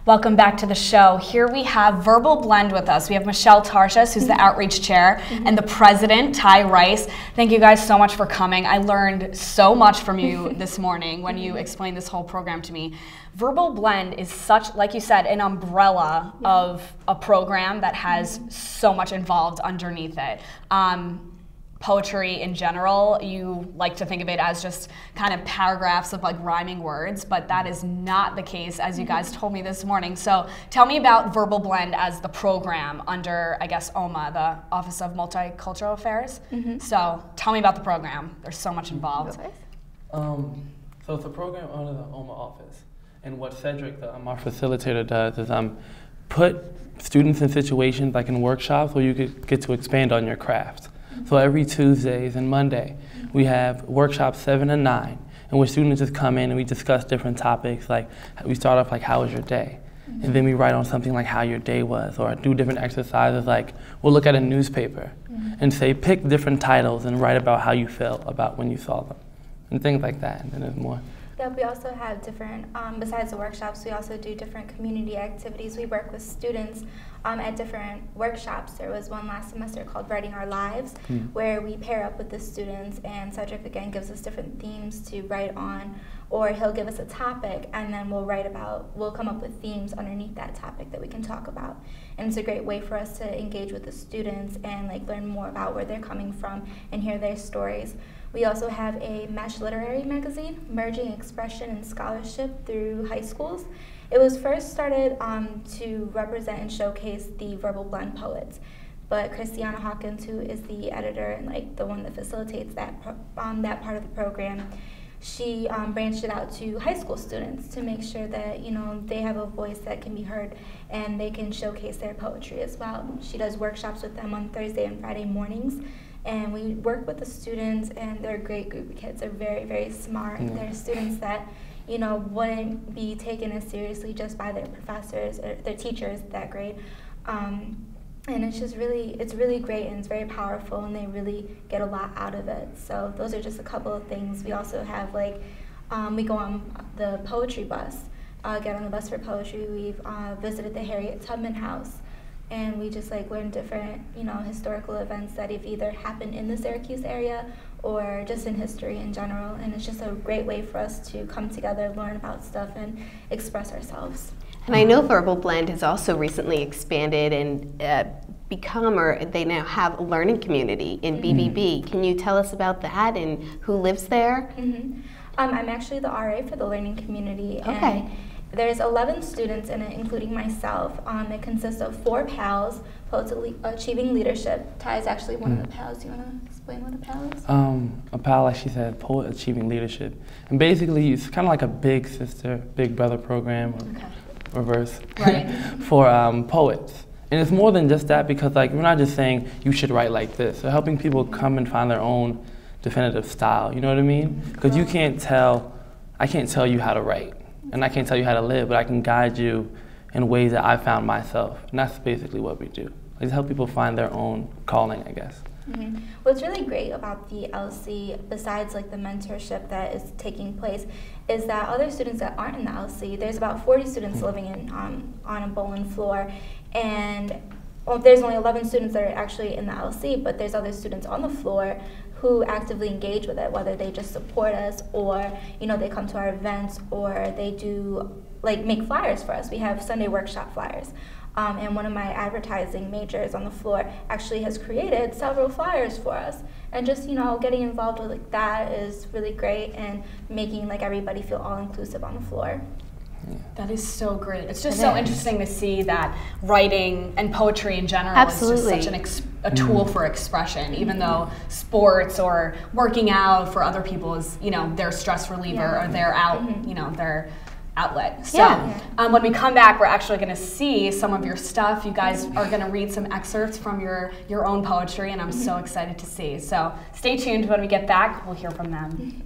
Welcome back to the show. Here we have Verbal Blend with us. We have Michelle Tarshas, who's the Outreach Chair, and the President, Ty Rice. Thank you guys so much for coming. I learned so much from you this morning when you explained this whole program to me. Verbal Blend is such, like you said, an umbrella of a program that has so much involved underneath it. Poetry in general, you like to think of it as just kind of paragraphs of like rhyming words, but that is not the case, as you guys told me this morning. So tell me about Verbal Blend as the program under, I guess, OMA, the Office of Multicultural Affairs. So tell me about the program. There's so much involved. So it's a program under the OMA office, and what Cedric, our facilitator, does is put students in situations like in workshops where you could get to expand on your craft. So every Tuesdays and Monday, we have workshops 7 and 9, in which students just come in and we discuss different topics. Like we start off like, how was your day? And then we write on something like how your day was, or do different exercises like we'll look at a newspaper and say pick different titles and write about how you felt about when you saw them, and things like that. And then there's more. Yeah, we also have different, besides the workshops, we also do different community activities. We work with students at different workshops. There was one last semester called Writing Our Lives, where we pair up with the students, and Cedric again gives us different themes to write on, or he'll give us a topic, and then we'll come up with themes underneath that topic that we can talk about. And it's a great way for us to engage with the students and like learn more about where they're coming from and hear their stories. We also have a Mesh Literary magazine, merging expression and scholarship through high schools. It was first started to represent and showcase the Verbal Blend poets, but Christiana Hawkins, who is the editor and like the one that facilitates that part of the program, she branched it out to high school students to make sure that they have a voice that can be heard and they can showcase their poetry as well. She does workshops with them on Thursday and Friday mornings. And we work with the students, and they're a great group of kids. They're very, very smart. They're students that, wouldn't be taken as seriously just by their professors or their teachers that grade. And it's just it's really great, and it's very powerful, and they really get a lot out of it. So those are just a couple of things. We also have we go on the poetry bus, get on the bus for poetry. We've visited the Harriet Tubman House. And we just learn different, historical events that have either happened in the Syracuse area or just in history in general. And it's just a great way for us to come together, learn about stuff, and express ourselves. And I know Verbal Blend has also recently expanded and they now have a learning community in BBB. Can you tell us about that and who lives there? I'm actually the RA for the learning community. Okay. And there's 11 students in it, including myself. It consists of 4 PALs, Poets Achieving Leadership. Ty is actually one of the PALs. Do you want to explain what a PAL is? A PAL, like she said, Poet Achieving Leadership. And basically, it's kind of like a big sister, big brother program, or reverse, for poets. And it's more than just that, because we're not just saying you should write like this. We're helping people come and find their own definitive style, you know what I mean? Because I can't tell you how to write. And I can't tell you how to live, but I can guide you in ways that I found myself. And that's basically what we do. Just help people find their own calling, I guess. What's really great about the LC, besides the mentorship that is taking place, is that other students that aren't in the LC, there's about 40 students living on a Bolin floor, and there's only 11 students that are actually in the LC, but there's other students on the floor who actively engage with it, whether they just support us or they come to our events, or they do make flyers for us. We have Sunday workshop flyers. And one of my advertising majors on the floor actually has created several flyers for us. And just, getting involved with that is really great, and making everybody feel all-inclusive on the floor. That is so great. It's just so interesting to see that writing and poetry in general is just such a tool for expression, even though sports or working out for other people is, their stress reliever or their their outlet. So when we come back, we're actually going to see some of your stuff. You guys are going to read some excerpts from your own poetry, and I'm so excited to see. So stay tuned. When we get back, we'll hear from them.